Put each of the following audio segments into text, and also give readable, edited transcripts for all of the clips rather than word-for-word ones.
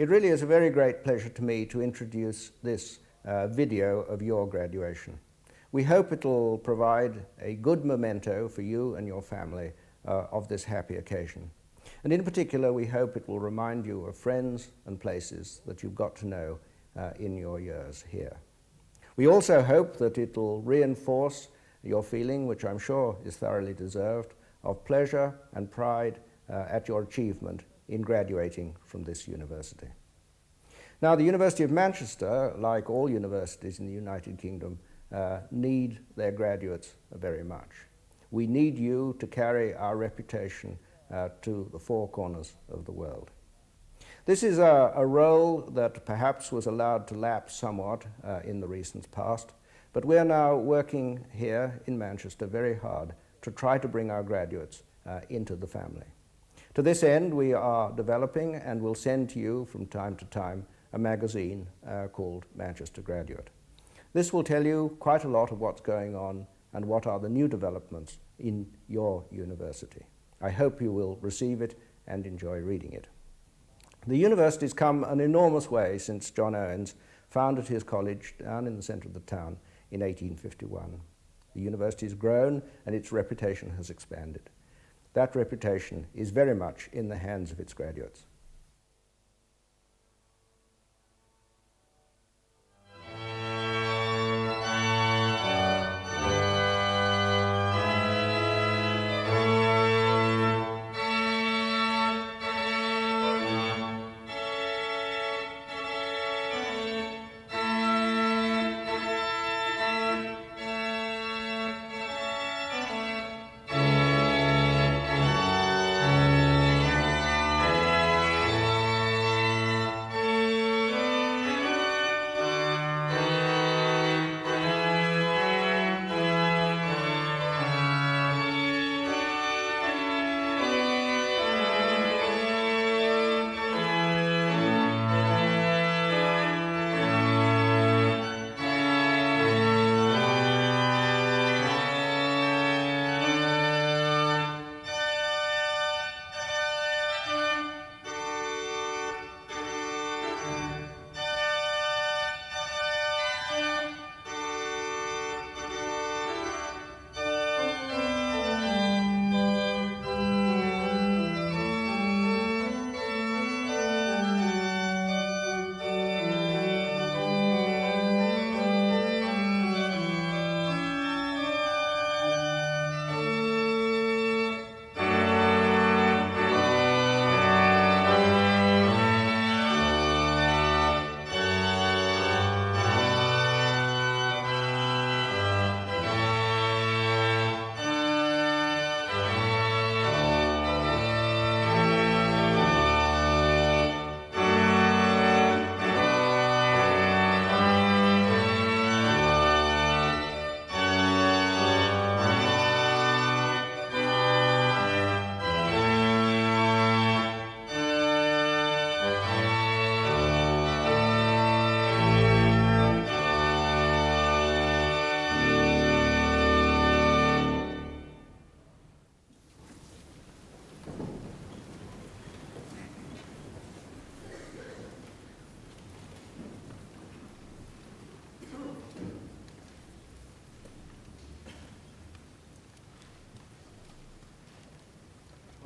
It really is a very great pleasure to me to introduce this video of your graduation. We hope it will provide a good memento for you and your family of this happy occasion. And in particular, we hope it will remind you of friends and places that you've got to know in your years here. We also hope that it will reinforce your feeling, which I'm sure is thoroughly deserved, of pleasure and pride at your achievement in graduating from this university. Now, the University of Manchester, like all universities in the United Kingdom, need their graduates very much. We need you to carry our reputation to the four corners of the world. This is a role that perhaps was allowed to lapse somewhat in the recent past, but we are now working here in Manchester very hard to try to bring our graduates into the family. To this end, we are developing and will send to you from time to time a magazine called Manchester Graduate. This will tell you quite a lot of what's going on and what are the new developments in your university. I hope you will receive it and enjoy reading it. The university's come an enormous way since John Owens founded his college down in the centre of the town in 1851. The university has grown and its reputation has expanded. That reputation is very much in the hands of its graduates.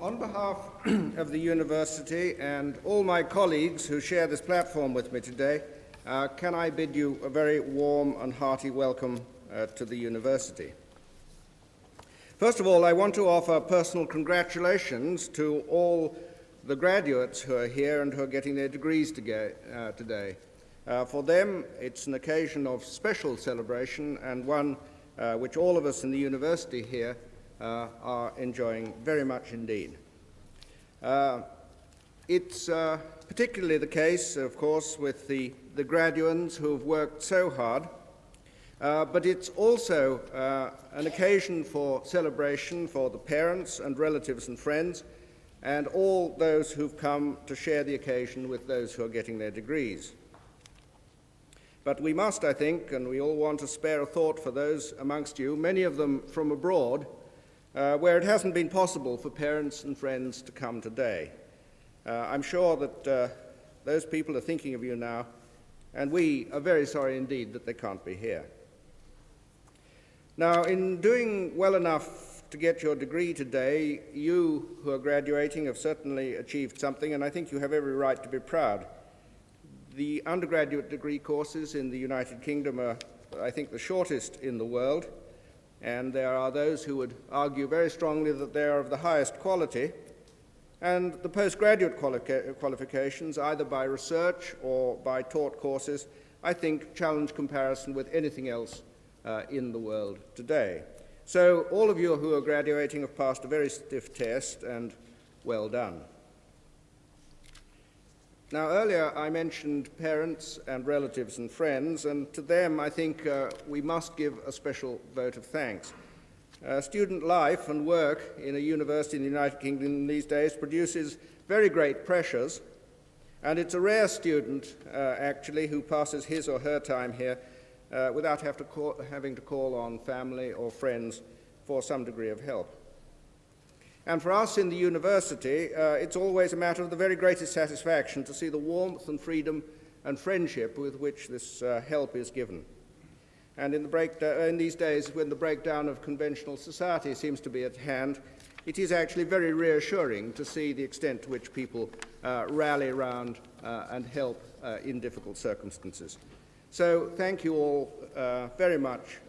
On behalf of the university and all my colleagues who share this platform with me today, can I bid you a very warm and hearty welcome to the university. First of all, I want to offer personal congratulations to all the graduates who are here and who are getting their degrees today. For them, it's an occasion of special celebration and one which all of us in the university here are enjoying very much indeed. It's particularly the case, of course, with the graduands who have worked so hard, but it's also an occasion for celebration for the parents and relatives and friends and all those who've come to share the occasion with those who are getting their degrees. But we must, I think, and we all want to spare a thought for those amongst you, many of them from abroad, where it hasn't been possible for parents and friends to come today. I'm sure that Those people are thinking of you now, and we are very sorry indeed that they can't be here. Now, in doing well enough to get your degree today, you who are graduating have certainly achieved something, and I think you have every right to be proud. The undergraduate degree courses in the United Kingdom are, I think, the shortest in the world, and there are those who would argue very strongly that they are of the highest quality. And the postgraduate qualifications, either by research or by taught courses, I think challenge comparison with anything else in the world today. So all of you who are graduating have passed a very stiff test, and well done. Now, earlier I mentioned parents and relatives and friends, and to them I think we must give a special vote of thanks. Student life and work in a university in the United Kingdom these days produces very great pressures, and it's a rare student, actually, who passes his or her time here without having to call on family or friends for some degree of help. And for us in the university, it's always a matter of the very greatest satisfaction to see the warmth and freedom and friendship with which this help is given. And in these days, when the breakdown of conventional society seems to be at hand, it is actually very reassuring to see the extent to which people rally around and help in difficult circumstances. So thank you all very much.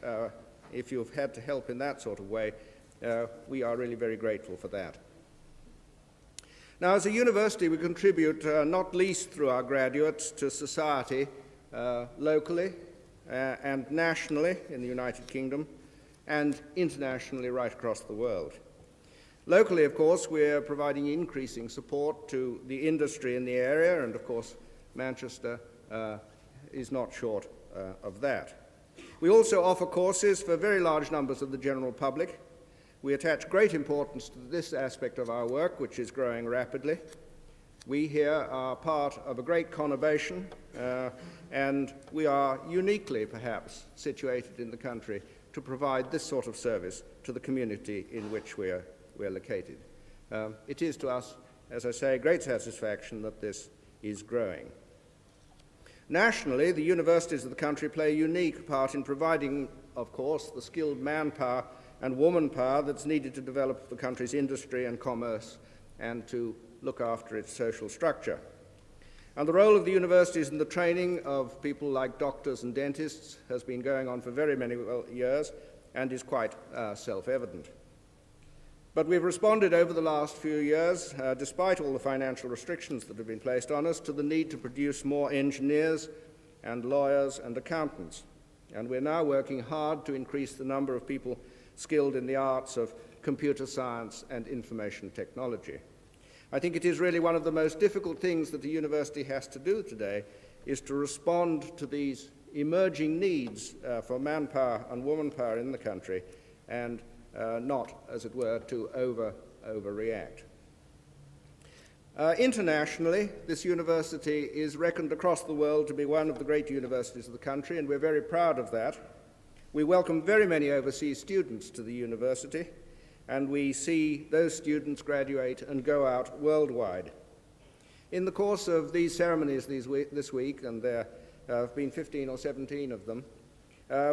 If you've had to help in that sort of way, we are really very grateful for that. Now, as a university, we contribute not least through our graduates to society locally, and nationally in the United Kingdom, and internationally right across the world. Locally, of course, we're providing increasing support to the industry in the area, and of course, Manchester is not short of that. We also offer courses for very large numbers of the general public. We attach great importance to this aspect of our work, which is growing rapidly. We here are part of a great conurbation, and we are uniquely, perhaps, situated in the country to provide this sort of service to the community in which we're located. It is to us, as I say, a great satisfaction that this is growing. Nationally, the universities of the country play a unique part in providing, of course, the skilled manpower and womanpower that's needed to develop the country's industry and commerce and to look after its social structure. And the role of the universities in the training of people like doctors and dentists has been going on for very many years and is quite self-evident. But we've responded over the last few years, despite all the financial restrictions that have been placed on us, to the need to produce more engineers and lawyers and accountants. And we're now working hard to increase the number of people skilled in the arts of computer science and information technology. I think it is really one of the most difficult things that the university has to do today is to respond to these emerging needs for manpower and womanpower in the country and not, as it were, to overreact. Internationally, this university is reckoned across the world to be one of the great universities of the country, and we're very proud of that. We welcome very many overseas students to the university, and we see those students graduate and go out worldwide. In the course of these ceremonies this week, and there have been 15 or 17 of them,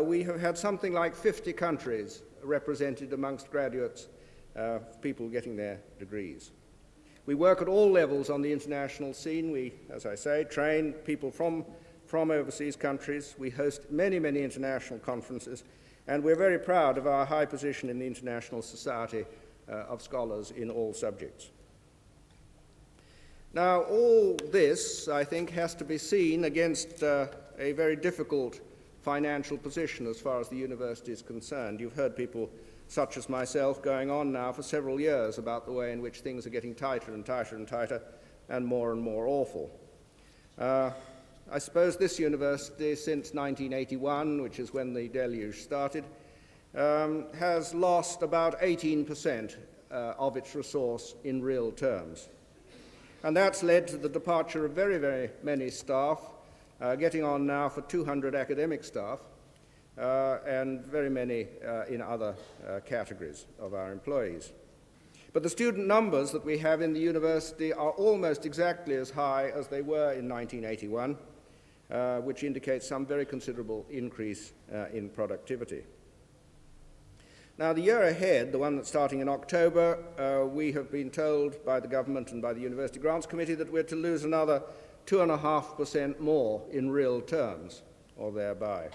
we have had something like 50 countries represented amongst graduates, people getting their degrees. We work at all levels on the international scene. We, as I say, train people from overseas countries. We host many, many international conferences, and we're very proud of our high position in the international society of scholars in all subjects. Now, all this, I think, has to be seen against a very difficult financial position as far as the university is concerned. You've heard people such as myself going on now for several years about the way in which things are getting tighter and tighter and tighter and more awful. I suppose this university, since 1981, which is when the deluge started, has lost about 18% of its resource in real terms. And that's led to the departure of very, very many staff, getting on now for 200 academic staff, and very many in other categories of our employees. But the student numbers that we have in the university are almost exactly as high as they were in 1981, which indicates some very considerable increase in productivity. Now, the year ahead, the one that's starting in October, we have been told by the government and by the University Grants Committee that we're to lose another 2.5% more in real terms, or thereby.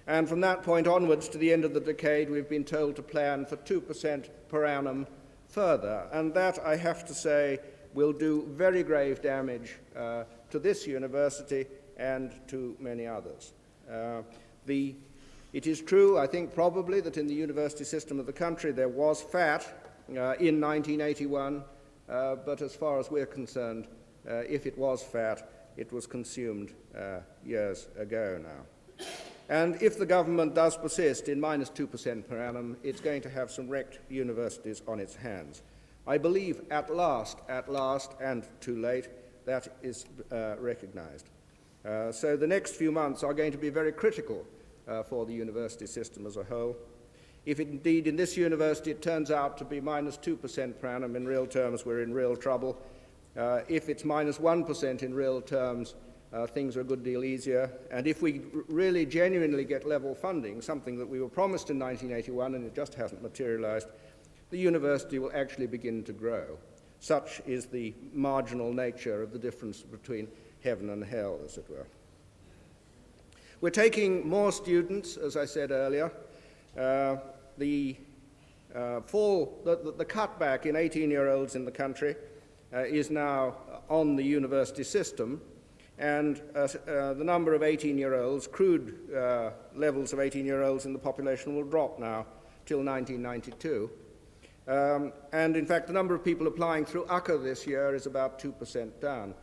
And from that point onwards to the end of the decade, we've been told to plan for 2% per annum further. And that, I have to say, will do very grave damage to this university and to many others. It is true, I think, probably, that in the university system of the country there was fat in 1981, but as far as we're concerned, if it was fat, it was consumed years ago now. And if the government does persist in minus 2% per annum, it's going to have some wrecked universities on its hands. I believe at last, and too late, that is recognized. So the next few months are going to be very critical for the university system as a whole. If indeed in this university it turns out to be minus 2% per annum in real terms, we're in real trouble. If it's minus 1% in real terms, things are a good deal easier. And if we really genuinely get level funding, something that we were promised in 1981 and it just hasn't materialized, the university will actually begin to grow. Such is the marginal nature of the difference between heaven and hell, as it were. We're taking more students, as I said earlier. The cutback in 18-year-olds in the country is now on the university system, and the number of 18-year-olds, crude levels of 18-year-olds in the population will drop now till 1992. And in fact, the number of people applying through UCCA this year is about 2% down.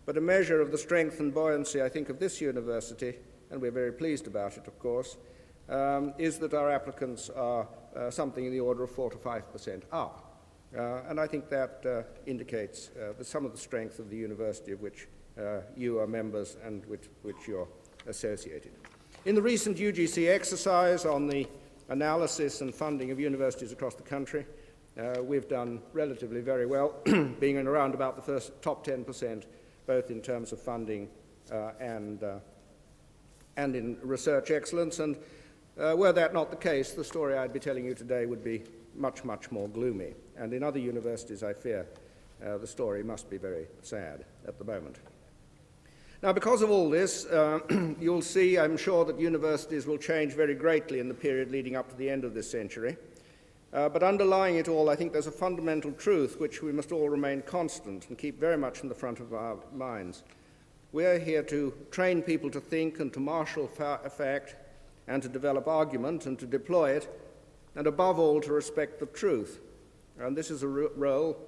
But a measure of the strength and buoyancy, I think, of this university, and we're very pleased about it, of course, is that our applicants are something in the order of 4 to 5% up. And I think that indicates some of the strength of the university of which you are members and which you're associated. In the recent UGC exercise on the analysis and funding of universities across the country, we've done relatively very well, being in around about the first top 10%, both in terms of funding and in research excellence. And were that not the case, the story I'd be telling you today would be much, much more gloomy. And in other universities, I fear, the story must be very sad at the moment. Now, because of all this, you'll see, I'm sure, that universities will change very greatly in the period leading up to the end of this century. But underlying it all, I think there's a fundamental truth which we must all remain constant and keep very much in the front of our minds. We're here to train people to think and to marshal fact and to develop argument and to deploy it, and above all to respect the truth. And this is a role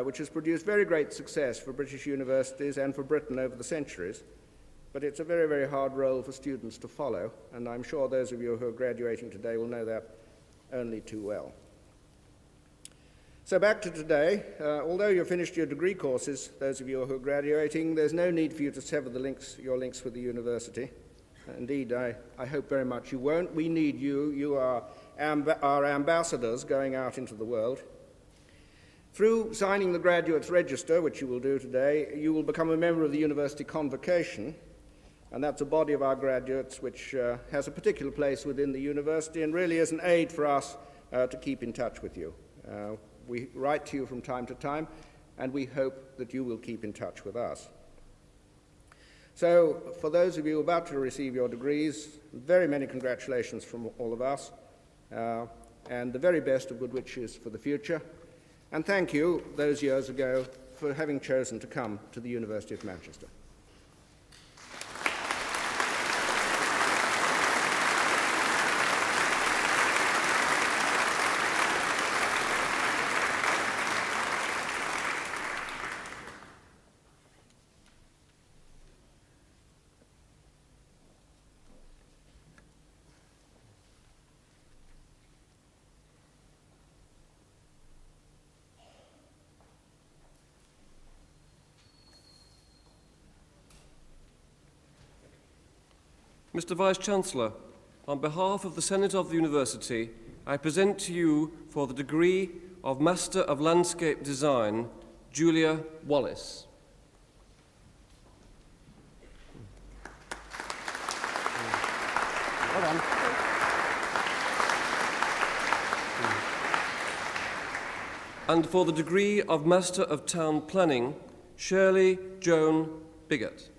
which has produced very great success for British universities and for Britain over the centuries, but it's a very, very hard role for students to follow, and I'm sure those of you who are graduating today will know that only too well. So back to today. Although you've finished your degree courses, those of you who are graduating, there's no need for you to sever your links with the university. Indeed, I hope very much you won't. We need you. You are our ambassadors going out into the world. Through signing the Graduates Register, which you will do today, you will become a member of the University Convocation, and that's a body of our graduates which has a particular place within the university and really is an aid for us to keep in touch with you. We write to you from time to time, and we hope that you will keep in touch with us. So, for those of you about to receive your degrees, very many congratulations from all of us, and the very best of good wishes for the future. And thank you, those years ago, for having chosen to come to the University of Manchester. Mr. Vice-Chancellor, on behalf of the Senate of the University, I present to you for the degree of Master of Landscape Design, Julia Wallace. Well done. And for the degree of Master of Town Planning, Shirley Joan Biggott.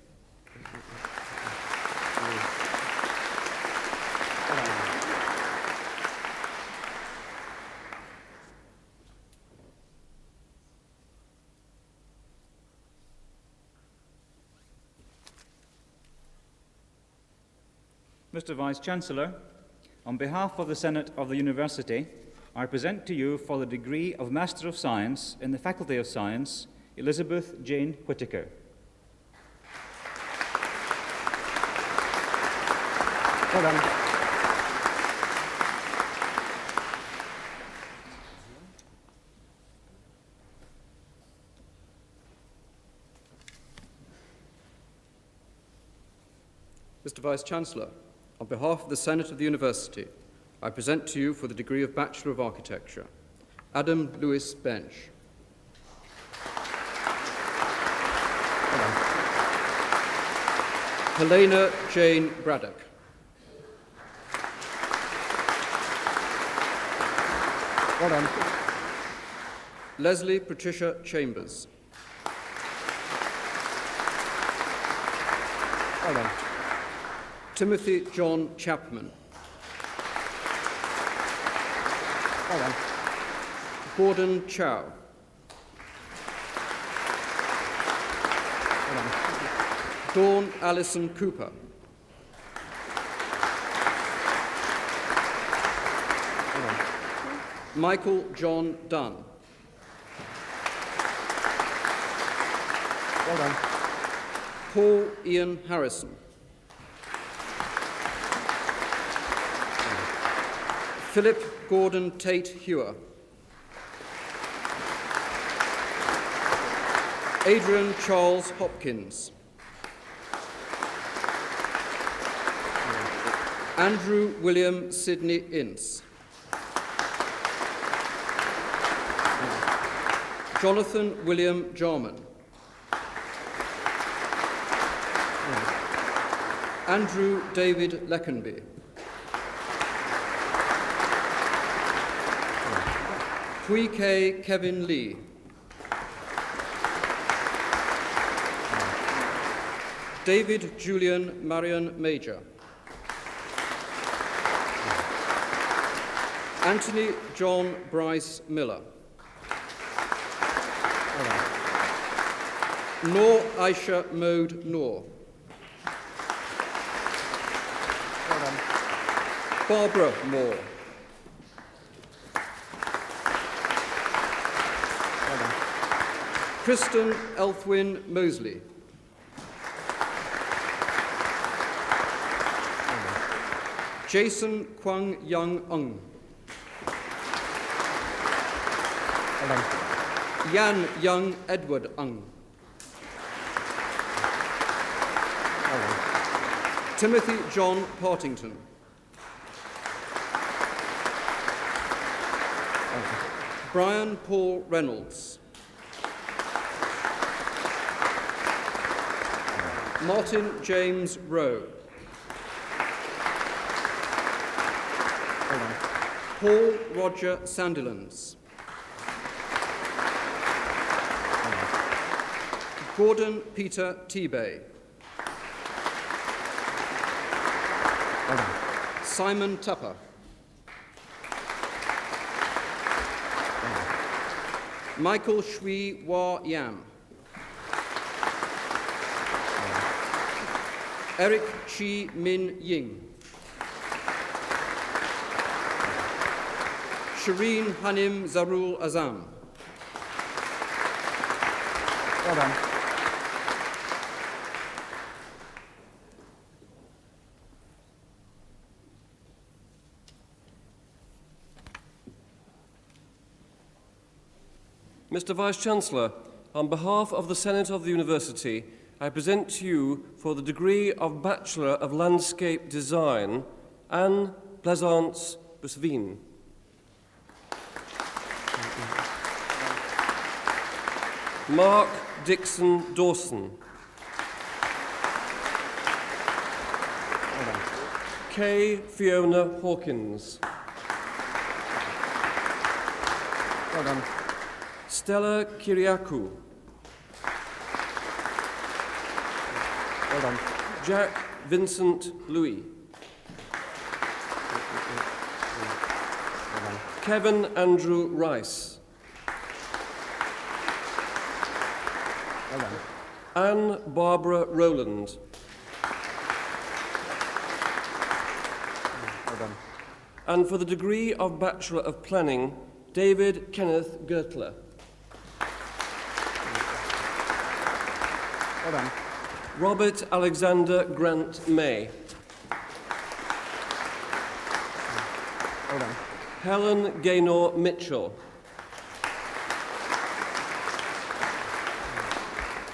Mr. Vice-Chancellor, on behalf of the Senate of the University, I present to you for the degree of Master of Science in the Faculty of Science, Elizabeth Jane Whittaker. Well done. Mr. Vice-Chancellor, on behalf of the Senate of the University, I present to you for the degree of Bachelor of Architecture, Adam Lewis Bench. Helena Jane Braddock. Well done. Leslie Patricia Chambers. Well done. Timothy John Chapman. Well done. Gordon Chow. Well done. Dawn Alison Cooper. Well done. Michael John Dunn. Well done. Paul Ian Harrison. Philip Gordon Tate Hewer. Adrian Charles Hopkins. Andrew William Sidney Ince. Jonathan William Jarman. Andrew David Leckenby. Hui K. Kevin Lee. David Julian Marion Major. Anthony John Bryce Miller. Noor Aisha Mode Noor. Well done. Barbara Moore. Well done. Kristen Elthwyn Mosley. Jason Kwang Young Ung. Well done. Yan Young Edward Ung. Well done. Timothy John Partington. Brian Paul Reynolds. Martin James Rowe. Well done. Paul Roger Sandilands. Gordon Peter Tebay. Well done. Simon Tupper. Michael Shui Wa Yam. Eric Chi Min Ying. Shireen Hanim Zarul Azam. Well done. Mr. Vice-Chancellor, on behalf of the Senate of the University, I present to you for the degree of Bachelor of Landscape Design, Anne Plaisance Busveen. Mark Dixon Dawson. Kay Fiona Hawkins. Well done. Stella Kyriakou. Well done. Jack Vincent Louis. Well done. Kevin Andrew Rice. Well done. Anne Barbara Rowland. Well done. And for the degree of Bachelor of Planning, David Kenneth Gertler. Well done. Robert Alexander Grant May. Well done. Helen Gaynor Mitchell.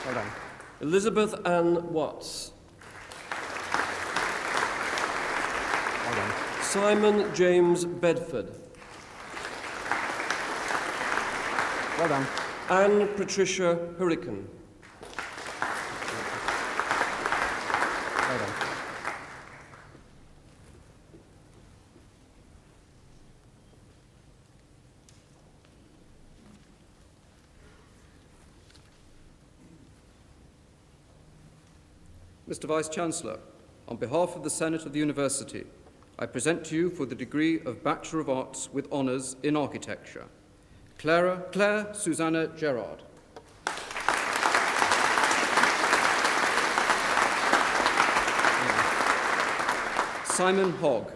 Well done. Elizabeth Ann Watts. Well done. Simon James Bedford. Well done. Anne Patricia Hurricane. Well done. Mr. Vice-Chancellor, on behalf of the Senate of the University, I present to you for the degree of Bachelor of Arts with Honours in Architecture, Claire Susanna Gerard. Simon Hogg.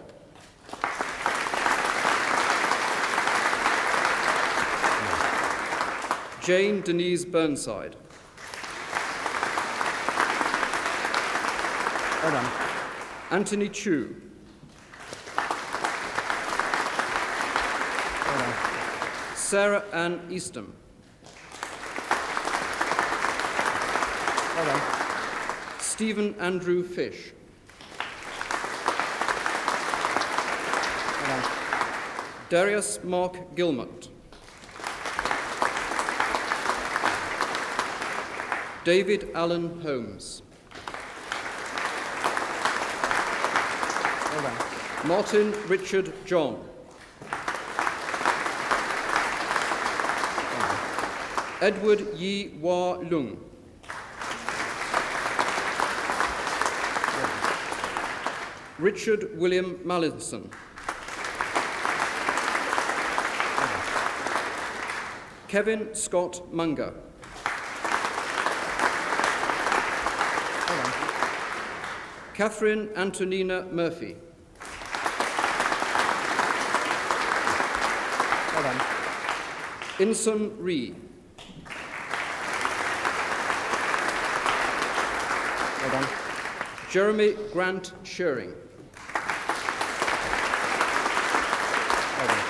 Jane Denise Burnside. Well done. Anthony Chu. Well done. Sarah Ann Eastham. Well done. Stephen Andrew Fish. Well done. Darius Mark Gilmont. David Allen Holmes. Well done. Martin Richard John. Edward Yi Hua Lung. Richard William Mallinson. Kevin Scott Munger. Well done. Catherine Antonina Murphy. Well done. Insun Ree. Well done. Jeremy Grant Shearing. Well done.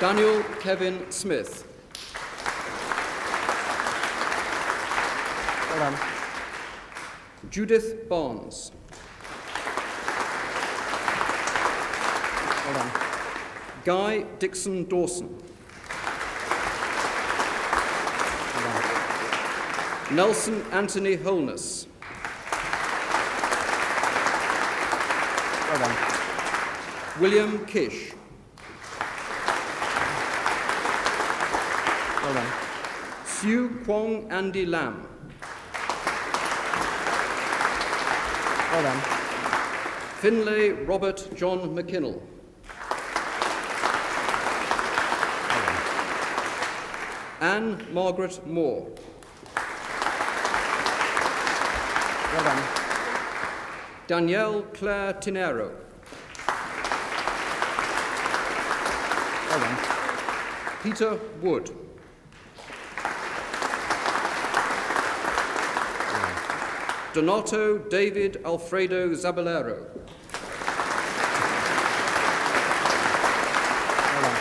Daniel Kevin Smith. Well done. Judith Barnes. Well done. Guy Dixon Dawson. Well done. Nelson Anthony Holness. Well done. William Kish. Well done. Sue Kwong Andy Lam. Well done. Finlay Robert John McKinnell. Anne Margaret Moore. Well done. Danielle Claire Tinero. Well done. Peter Wood. Donato David Alfredo Zaballero. Well done.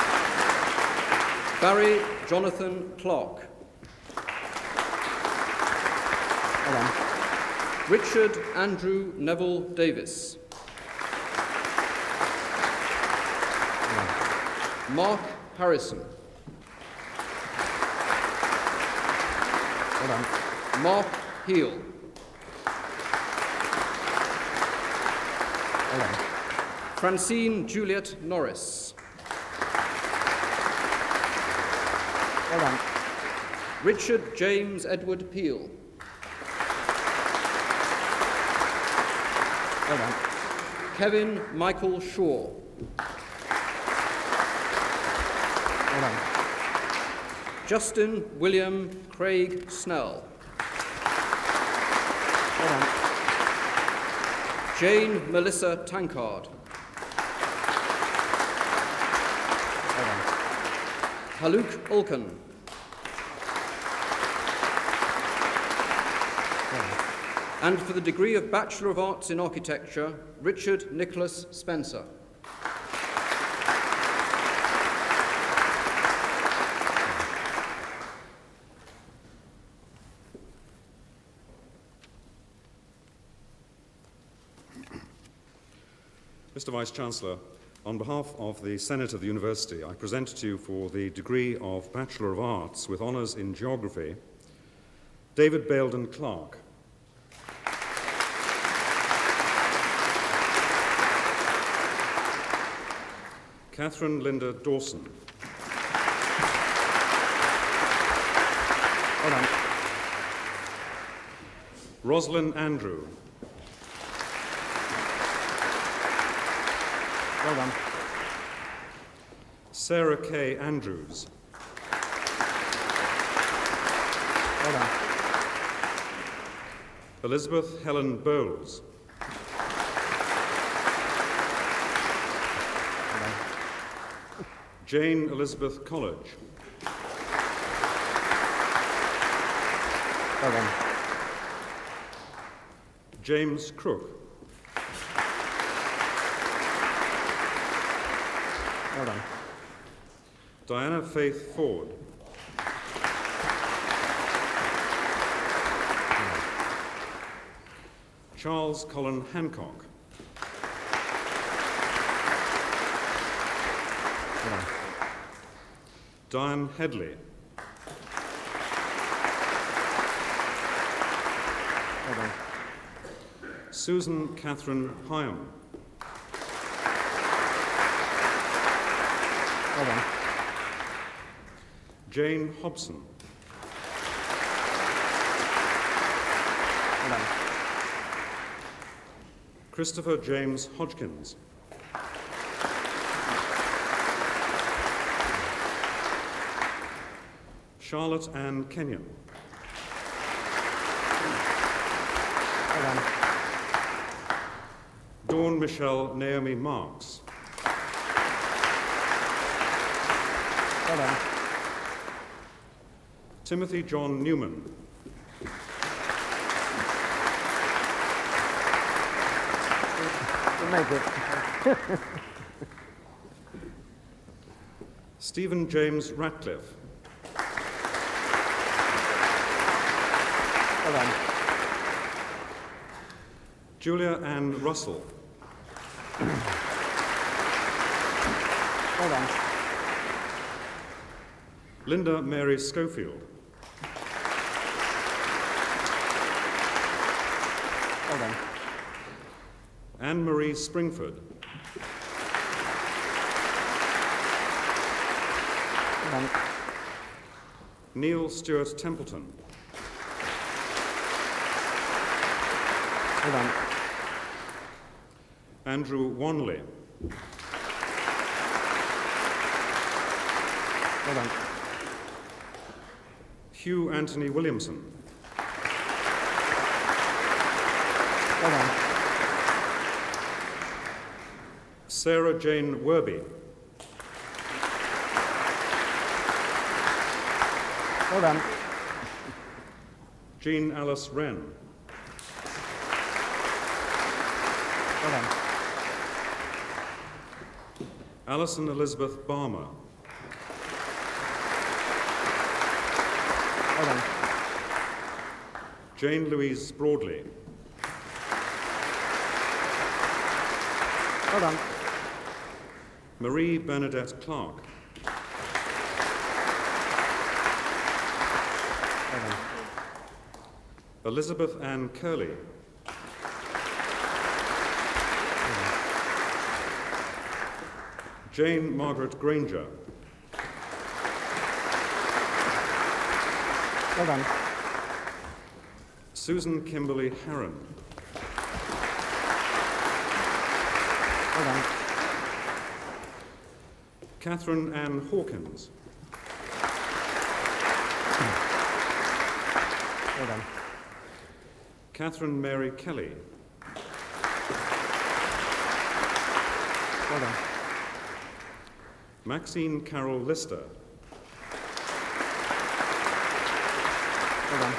Barry Jonathan Clark. Well done. Richard Andrew Neville Davis. Mark Harrison. Well done. Mark Heel. Well done. Francine Juliet Norris. Well done. Richard James Edward Peel. Well done. Kevin Michael Shaw. Well done. Justin William Craig Snell. Well done. Jane Melissa Tankard. Well done. Haluk Ulkan. And for the degree of Bachelor of Arts in Architecture, Richard Nicholas Spencer. Mr. Vice-Chancellor, on behalf of the Senate of the University, I present to you for the degree of Bachelor of Arts with honours in Geography, David Baildon Clark. Catherine Linda Dawson. Well done. Rosalind Andrew. Well done. Sarah K. Andrews. Well done. Elizabeth Helen Bowles. Well done. Jane Elizabeth College. Well done. James Crook. Well done. Diana Faith Ford. Charles Colin Hancock. Well done. Diane Headley. Well done. Susan Catherine Hyam. Well done. Jane Hobson. Well done. Christopher James Hodgkins. Charlotte Ann Kenyon. Well done. Dawn Michelle Naomi Marks. Well done. Timothy John Newman. We'll make it. Stephen James Ratcliffe. Well done. Julia Ann Russell. Well done. Linda Mary Schofield. Well done. Anne-Marie Springford. Well done. Neil Stewart Templeton. Well done. Andrew Wanley. Well done. Hugh Anthony Williamson. Well done. Sarah Jane Werby. Well done. Jean Alice Wren. Well done. Alison Elizabeth Barmer. Well done. Jane Louise Broadley. Well done. Marie Bernadette Clark. Well done. Elizabeth Ann Curley. Jane Margaret Granger. Well done. Susan Kimberly Harron. Well done. Catherine Ann Hawkins. Well done. Catherine Mary Kelly. Well done. Maxine Carol Lister. Well done.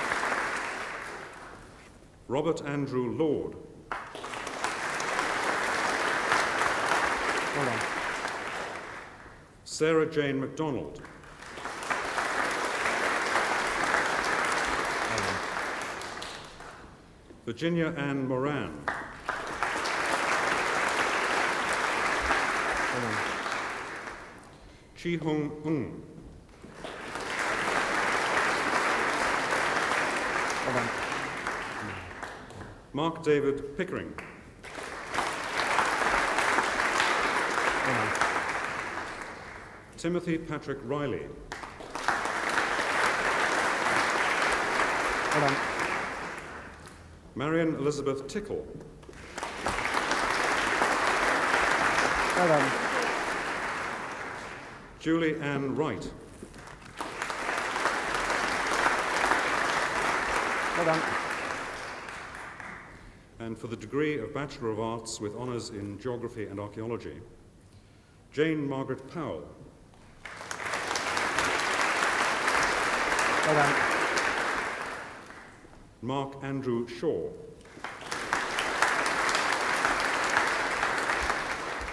Robert Andrew Lord. Well done. Sarah Jane MacDonald. Well done. Virginia Ann Moran. Well done. Chi Hung Ung. Well done. Mark David Pickering. Well done. Timothy Patrick Riley. Well done. Marion Elizabeth Tickle. Well done. Julie Ann Wright. Well done. And for the degree of Bachelor of Arts with honours in Geography and Archaeology, Jane Margaret Powell. Well done. Mark Andrew Shaw.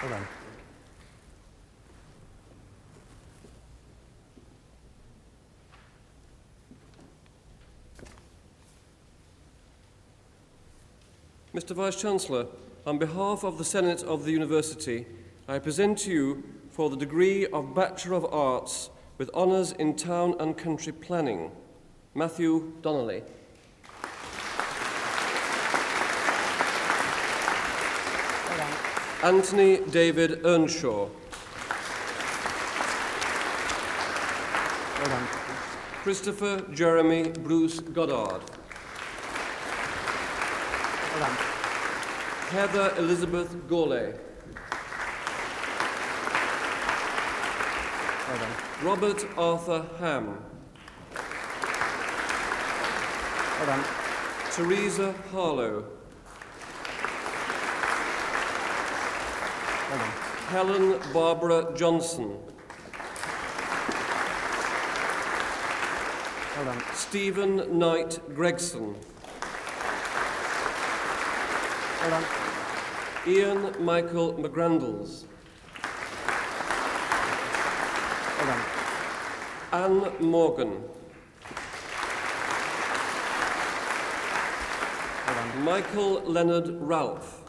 Well done. Mr. Vice-Chancellor, on behalf of the Senate of the University, I present to you for the degree of Bachelor of Arts with honours in Town and Country Planning, Matthew Donnelly. Well done. Anthony David Earnshaw. Well done. Christopher Jeremy Bruce Goddard. Well done. Heather Elizabeth Gourlay. Well done. Robert Arthur Ham. Well done. Teresa Harlow. Well done. Helen Barbara Johnson. Well done. Stephen Knight Gregson. Well done. Ian Michael McGrandles. Well done. Anne Morgan. Well done. Michael Leonard Ralph.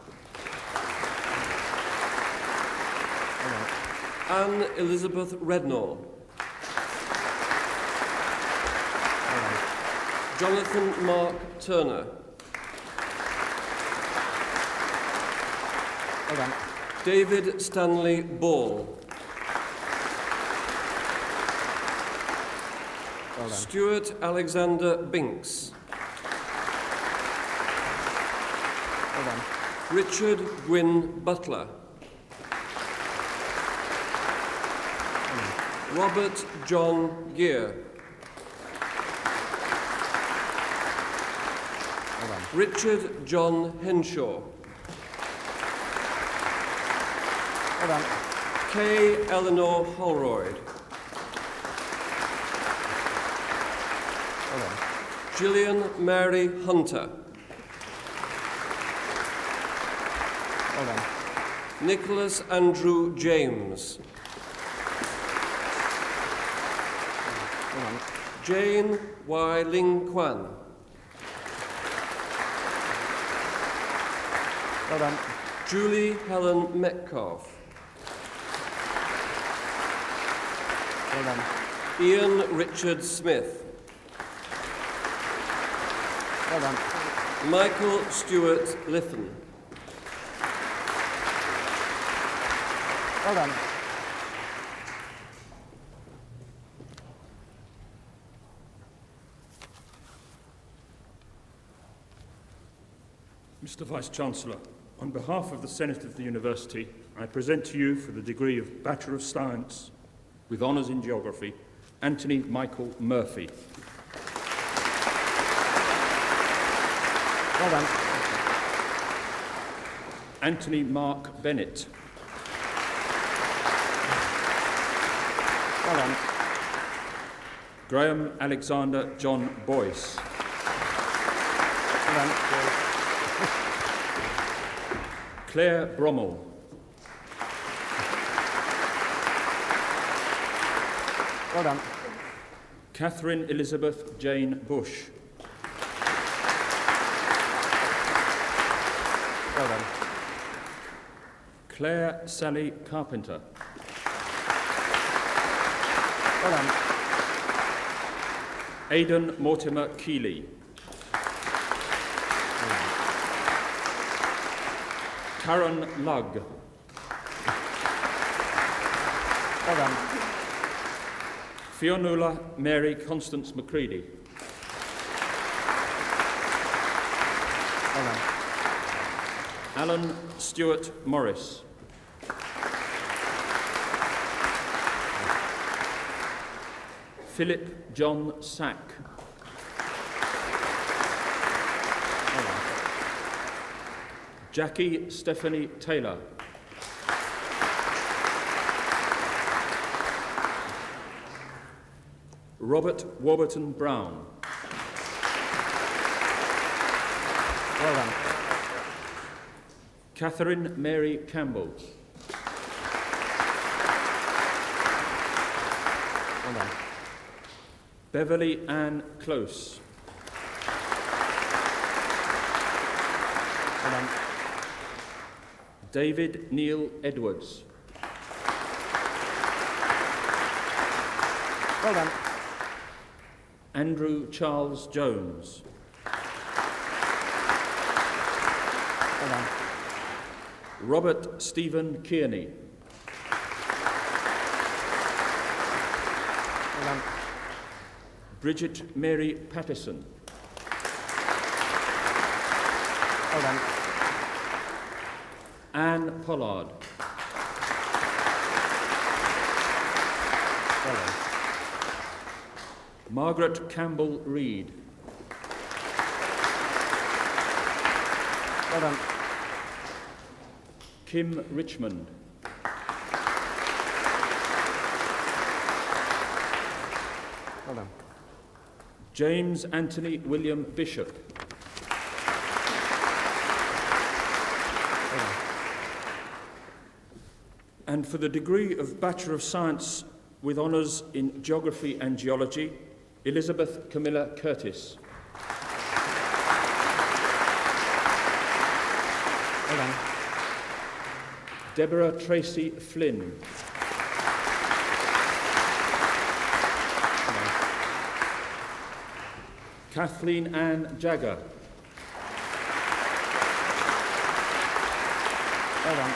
Well done. Anne Elizabeth Rednall. Well done. Jonathan Mark Turner. Well done. David Stanley Ball. Well done. Stuart Alexander Binks. Well done. Richard Gwynn Butler. Robert John Gear. Well done. Richard John Henshaw. Well done. Kay Eleanor Holroyd. Well done. Gillian Mary Hunter. Well done. Nicholas Andrew James. Well done. Jane Y. Ling Kwan. Well done. Julie Helen Metcalf. Well done. Ian Richard Smith. Well done. Michael Stewart Liffen. Well done. Mr. Vice-Chancellor, on behalf of the Senate of the University, I present to you for the degree of Bachelor of Science with honours in Geography, Anthony Michael Murphy. Well done. Anthony Mark Bennett. Well done. Graham Alexander John Boyce. Well done. Claire Brommel. Well done. Catherine Elizabeth Jane Bush. Well done. Claire Sally Carpenter. Well done. Aidan Mortimer Keeley. Karen Lugg. Well done. Fionnuala Mary Constance Macready. Well done. Alan Stewart Morris. Philip John Sack. Well done. Jackie Stephanie Taylor. Robert Warburton Brown. Well done. Catherine Mary Campbell. Well done. Beverly Ann Close. Well done. David Neil Edwards. Well done. Andrew Charles Jones. Well done. Robert Stephen Kearney. Well done. Bridget Mary Pattison. Well done. Anne Pollard. Well done. Margaret Campbell Reid. Well done. Kim Richmond. Well done. James Anthony William Bishop. Well done. And for the degree of Bachelor of Science with honours in Geography and Geology, Elizabeth Camilla Curtis. Well done. Deborah Tracy Flynn. Well done. Kathleen Ann Jagger. Well done.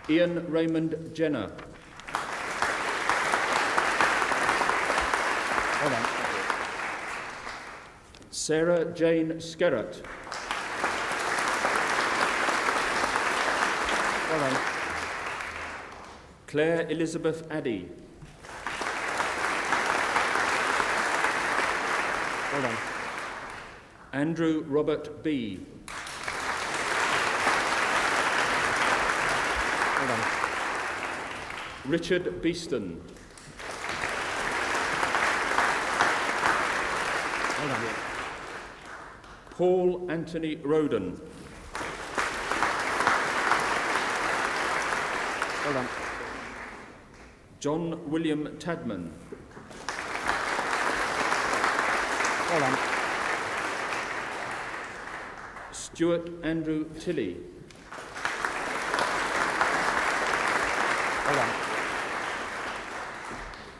Ian Raymond Jenner. Well done. Sarah Jane Skerrett. Well done. Claire Elizabeth Addy. Well done. Andrew Robert B. Well done. Richard Beeston. Well done. Paul Anthony Roden. Well done. John William Tadman. Well done. Stuart Andrew Tilley. Well done.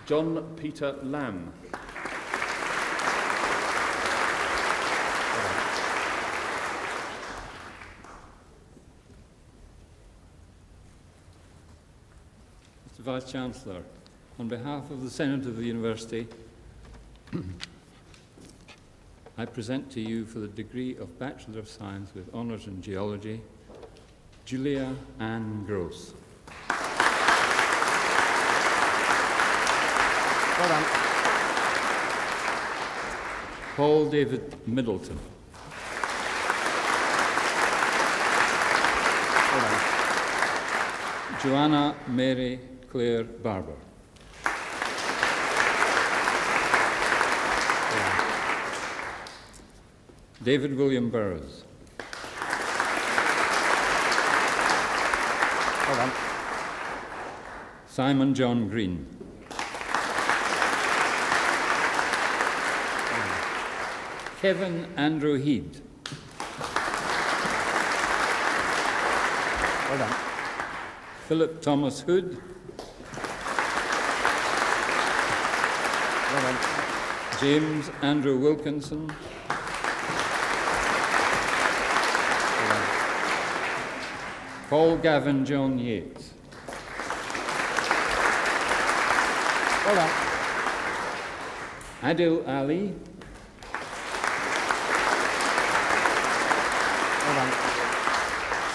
John Peter Lamb. Vice-Chancellor, on behalf of the Senate of the University, I present to you for the degree of Bachelor of Science with Honours in Geology, Julia Ann Gross. Well done. Paul David Middleton. Well done. Joanna Mary Claire Barber. David William Burrows. Well done. Simon John Green. Kevin Andrew Heed. Well done. Philip Thomas Hood. Well done. James Andrew Wilkinson. Well done. Paul Gavin John Yates. Well done. Adil Ali. Well done.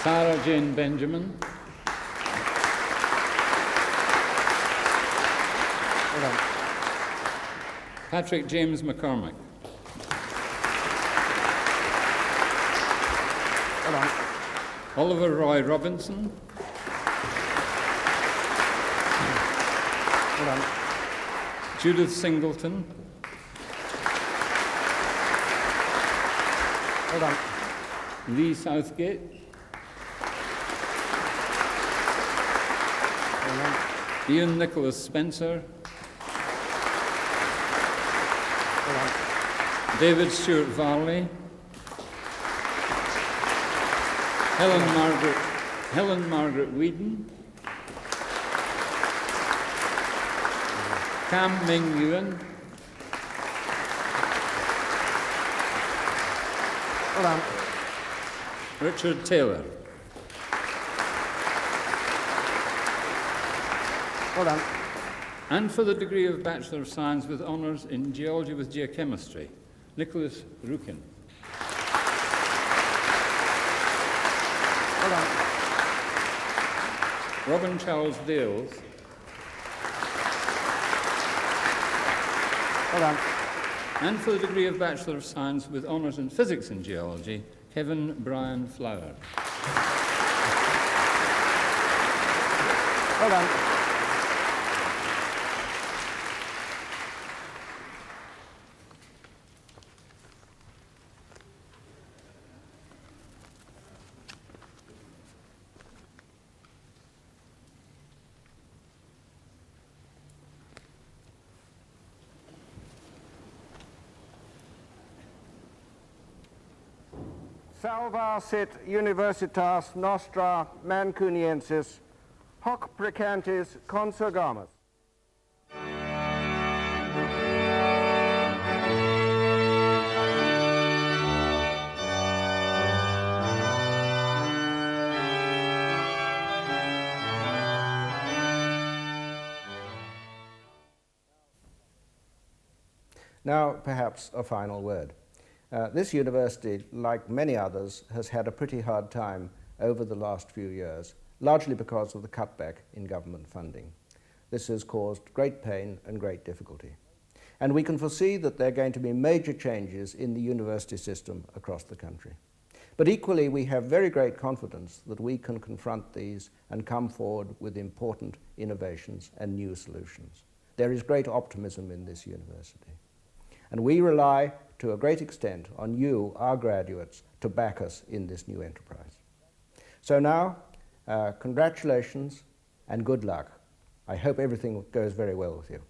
Sarah Jane Benjamin. Well done. Patrick James McCormick. Well done. Oliver Roy Robinson. Well done. Judith Singleton. Well done. Lee Southgate. Well done. Ian Nicholas Spencer. Well done. David Stewart Varley. Helen Margaret Whedon. Cam Ming Nguyen. Well done. Richard Taylor. Well done. And for the degree of Bachelor of Science with Honours in Geology with Geochemistry, Nicholas Rukin. Well done. Robin Charles Dales. Well done. And for the degree of Bachelor of Science with Honours in Physics and Geology, Kevin Brian Flower. Well done. Salva sit universitas nostra Mancuniensis, hoc precantis consurgamus. Now, perhaps a final word. This university, like many others, has had a pretty hard time over the last few years, largely because of the cutback in government funding. This has caused great pain and great difficulty. And we can foresee that there are going to be major changes in the university system across the country. But equally, we have very great confidence that we can confront these and come forward with important innovations and new solutions. There is great optimism in this university. And we rely to a great extent on you, our graduates, to back us in this new enterprise. So now, congratulations and good luck. I hope everything goes very well with you.